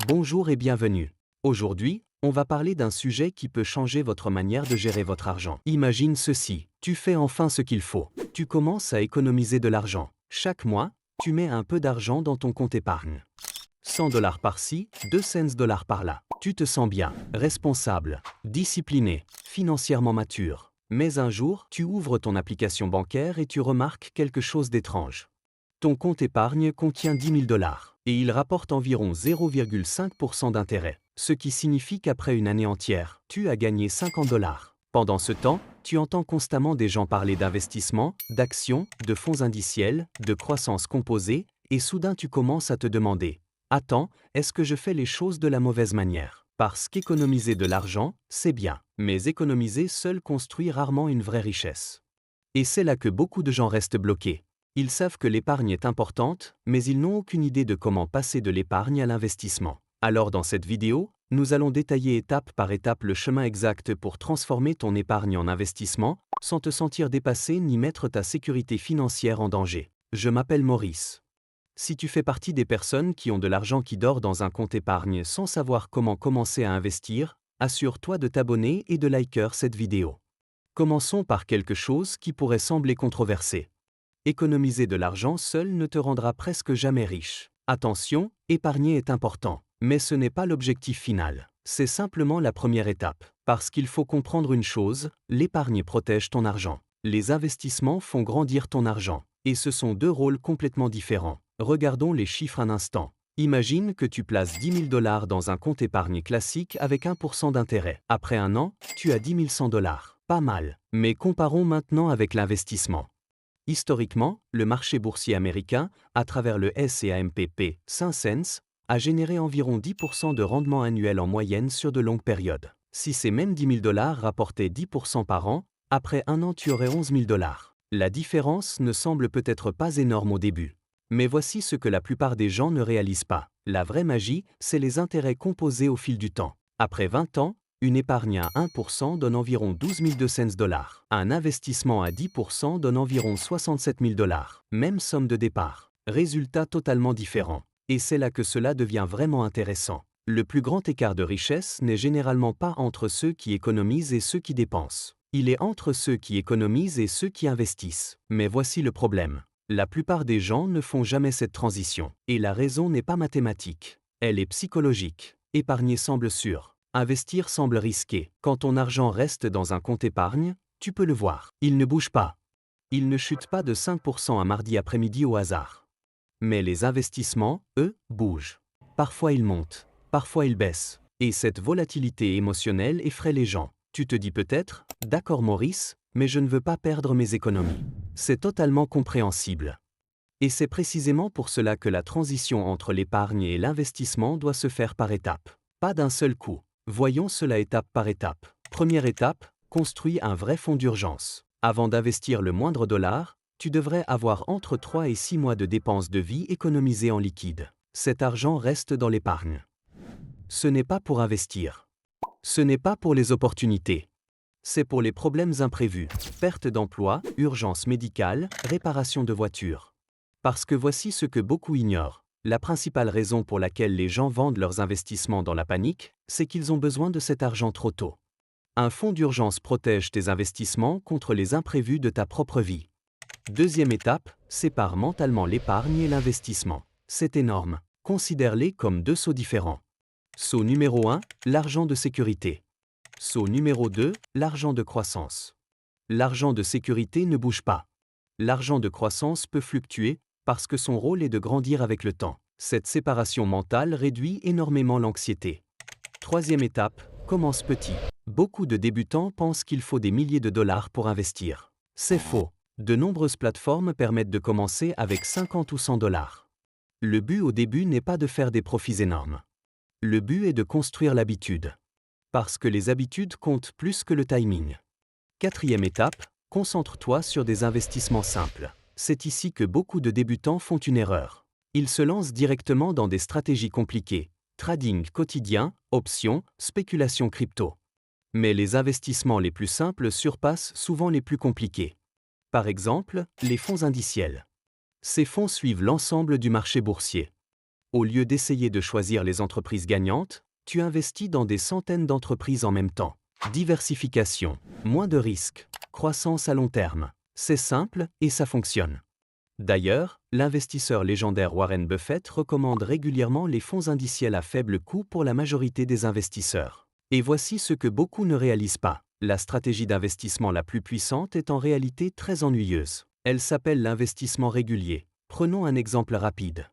Bonjour et bienvenue. Aujourd'hui, on va parler d'un sujet qui peut changer votre manière de gérer votre argent. Imagine ceci, tu fais enfin ce qu'il faut. Tu commences à économiser de l'argent. Chaque mois, tu mets un peu d'argent dans ton compte épargne. 100 $ par-ci, 2 cents par-là. Tu te sens bien, responsable, discipliné, financièrement mature. Mais un jour, tu ouvres ton application bancaire et tu remarques quelque chose d'étrange. Ton compte épargne contient 10 000 $ et il rapporte environ 0,5% d'intérêt, ce qui signifie qu'après une année entière, tu as gagné 50 $. Pendant ce temps, tu entends constamment des gens parler d'investissement, d'actions, de fonds indiciels, de croissance composée, et soudain tu commences à te demander « Attends, est-ce que je fais les choses de la mauvaise manière ?» Parce qu'économiser de l'argent, c'est bien, mais économiser seul construit rarement une vraie richesse. Et c'est là que beaucoup de gens restent bloqués. Ils savent que l'épargne est importante, mais ils n'ont aucune idée de comment passer de l'épargne à l'investissement. Alors dans cette vidéo, nous allons détailler étape par étape le chemin exact pour transformer ton épargne en investissement, sans te sentir dépassé ni mettre ta sécurité financière en danger. Je m'appelle Maurice. Si tu fais partie des personnes qui ont de l'argent qui dort dans un compte épargne sans savoir comment commencer à investir, assure-toi de t'abonner et de liker cette vidéo. Commençons par quelque chose qui pourrait sembler controversé. Économiser de l'argent seul ne te rendra presque jamais riche. Attention, épargner est important, mais ce n'est pas l'objectif final. C'est simplement la première étape. Parce qu'il faut comprendre une chose, l'épargne protège ton argent. Les investissements font grandir ton argent. Et ce sont deux rôles complètement différents. Regardons les chiffres un instant. Imagine que tu places 10 000 $ dans un compte épargne classique avec 1% d'intérêt. Après un an, tu as 10 100 $. Pas mal. Mais comparons maintenant avec l'investissement. Historiquement, le marché boursier américain, à travers le S&P 500, a généré environ 10% de rendement annuel en moyenne sur de longues périodes. Si ces mêmes 10 000 $ rapportaient 10% par an, après un an tu aurais 11 000 $. La différence ne semble peut-être pas énorme au début. Mais voici ce que la plupart des gens ne réalisent pas. La vraie magie, c'est les intérêts composés au fil du temps. Après 20 ans, une épargne à 1% donne environ 12 200 $. Un investissement à 10% donne environ 67 000 $. Même somme de départ. Résultat totalement différent. Et c'est là que cela devient vraiment intéressant. Le plus grand écart de richesse n'est généralement pas entre ceux qui économisent et ceux qui dépensent. Il est entre ceux qui économisent et ceux qui investissent. Mais voici le problème. La plupart des gens ne font jamais cette transition. Et la raison n'est pas mathématique. Elle est psychologique. Épargner semble sûr. Investir semble risqué. Quand ton argent reste dans un compte épargne, tu peux le voir. Il ne bouge pas. Il ne chute pas de 5% un mardi après-midi au hasard. Mais les investissements, eux, bougent. Parfois ils montent, parfois ils baissent. Et cette volatilité émotionnelle effraie les gens. Tu te dis peut-être, d'accord Maurice, mais je ne veux pas perdre mes économies. C'est totalement compréhensible. Et c'est précisément pour cela que la transition entre l'épargne et l'investissement doit se faire par étapes. Pas d'un seul coup. Voyons cela étape par étape. Première étape, construis un vrai fonds d'urgence. Avant d'investir le moindre dollar, tu devrais avoir entre 3 et 6 mois de dépenses de vie économisées en liquide. Cet argent reste dans l'épargne. Ce n'est pas pour investir. Ce n'est pas pour les opportunités. C'est pour les problèmes imprévus, perte d'emploi, urgence médicale, réparation de voiture. Parce que voici ce que beaucoup ignorent. La principale raison pour laquelle les gens vendent leurs investissements dans la panique, c'est qu'ils ont besoin de cet argent trop tôt. Un fonds d'urgence protège tes investissements contre les imprévus de ta propre vie. Deuxième étape, sépare mentalement l'épargne et l'investissement. C'est énorme. Considère-les comme deux seaux différents. Seau numéro 1, l'argent de sécurité. Seau numéro 2, l'argent de croissance. L'argent de sécurité ne bouge pas. L'argent de croissance peut fluctuer, parce que son rôle est de grandir avec le temps. Cette séparation mentale réduit énormément l'anxiété. Troisième étape, commence petit. Beaucoup de débutants pensent qu'il faut des milliers de dollars pour investir. C'est faux. De nombreuses plateformes permettent de commencer avec 50 ou 100 $. Le but au début n'est pas de faire des profits énormes. Le but est de construire l'habitude. Parce que les habitudes comptent plus que le timing. Quatrième étape, concentre-toi sur des investissements simples. C'est ici que beaucoup de débutants font une erreur. Ils se lancent directement dans des stratégies compliquées, trading quotidien, options, spéculation crypto. Mais les investissements les plus simples surpassent souvent les plus compliqués. Par exemple, les fonds indiciels. Ces fonds suivent l'ensemble du marché boursier. Au lieu d'essayer de choisir les entreprises gagnantes, tu investis dans des centaines d'entreprises en même temps. Diversification, moins de risques, croissance à long terme. C'est simple et ça fonctionne. D'ailleurs, l'investisseur légendaire Warren Buffett recommande régulièrement les fonds indiciels à faible coût pour la majorité des investisseurs. Et voici ce que beaucoup ne réalisent pas. La stratégie d'investissement la plus puissante est en réalité très ennuyeuse. Elle s'appelle l'investissement régulier. Prenons un exemple rapide.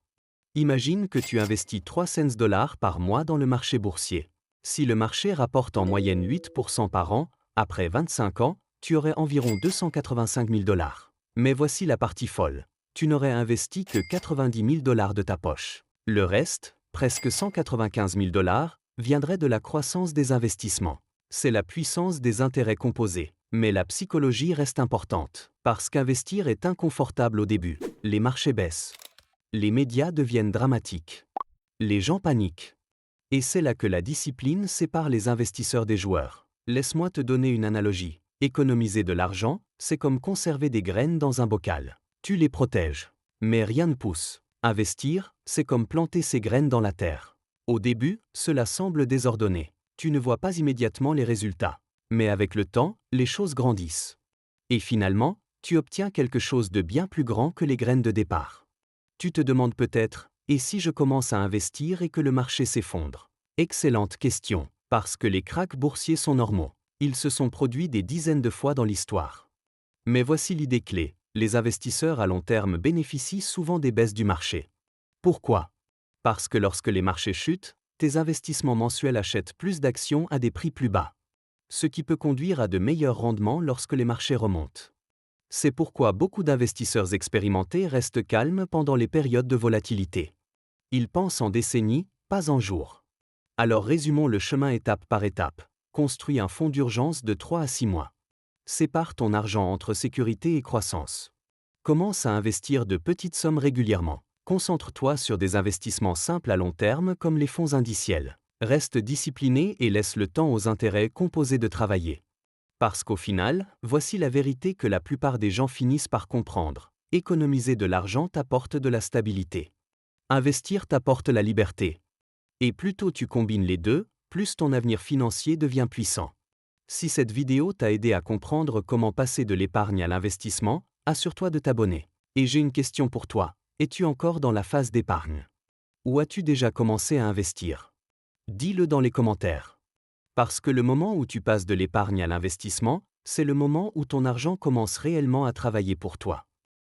Imagine que tu investis 3 cents dollars par mois dans le marché boursier. Si le marché rapporte en moyenne 8% par an, après 25 ans, tu aurais environ 285 000 dollars. Mais voici la partie folle. Tu n'aurais investi que 90 000 dollars de ta poche. Le reste, presque 195 000 dollars, viendrait de la croissance des investissements. C'est la puissance des intérêts composés. Mais la psychologie reste importante. Parce qu'investir est inconfortable au début. Les marchés baissent. Les médias deviennent dramatiques. Les gens paniquent. Et c'est là que la discipline sépare les investisseurs des joueurs. Laisse-moi te donner une analogie. Économiser de l'argent, c'est comme conserver des graines dans un bocal. Tu les protèges. Mais rien ne pousse. Investir, c'est comme planter ces graines dans la terre. Au début, cela semble désordonné. Tu ne vois pas immédiatement les résultats. Mais avec le temps, les choses grandissent. Et finalement, tu obtiens quelque chose de bien plus grand que les graines de départ. Tu te demandes peut-être, et si je commence à investir et que le marché s'effondre? Excellente question, parce que les krachs boursiers sont normaux. Ils se sont produits des dizaines de fois dans l'histoire. Mais voici l'idée clé, les investisseurs à long terme bénéficient souvent des baisses du marché. Pourquoi? Parce que lorsque les marchés chutent, tes investissements mensuels achètent plus d'actions à des prix plus bas. Ce qui peut conduire à de meilleurs rendements lorsque les marchés remontent. C'est pourquoi beaucoup d'investisseurs expérimentés restent calmes pendant les périodes de volatilité. Ils pensent en décennies, pas en jours. Alors résumons le chemin étape par étape. Construis un fonds d'urgence de 3 à 6 mois. Sépare ton argent entre sécurité et croissance. Commence à investir de petites sommes régulièrement. Concentre-toi sur des investissements simples à long terme comme les fonds indiciels. Reste discipliné et laisse le temps aux intérêts composés de travailler. Parce qu'au final, voici la vérité que la plupart des gens finissent par comprendre. Économiser de l'argent t'apporte de la stabilité. Investir t'apporte la liberté. Et plus tôt tu combines les deux, plus ton avenir financier devient puissant. Si cette vidéo t'a aidé à comprendre comment passer de l'épargne à l'investissement, assure-toi de t'abonner. Et j'ai une question pour toi. Es-tu encore dans la phase d'épargne? Ou as-tu déjà commencé à investir? Dis-le dans les commentaires. Parce que le moment où tu passes de l'épargne à l'investissement, c'est le moment où ton argent commence réellement à travailler pour toi.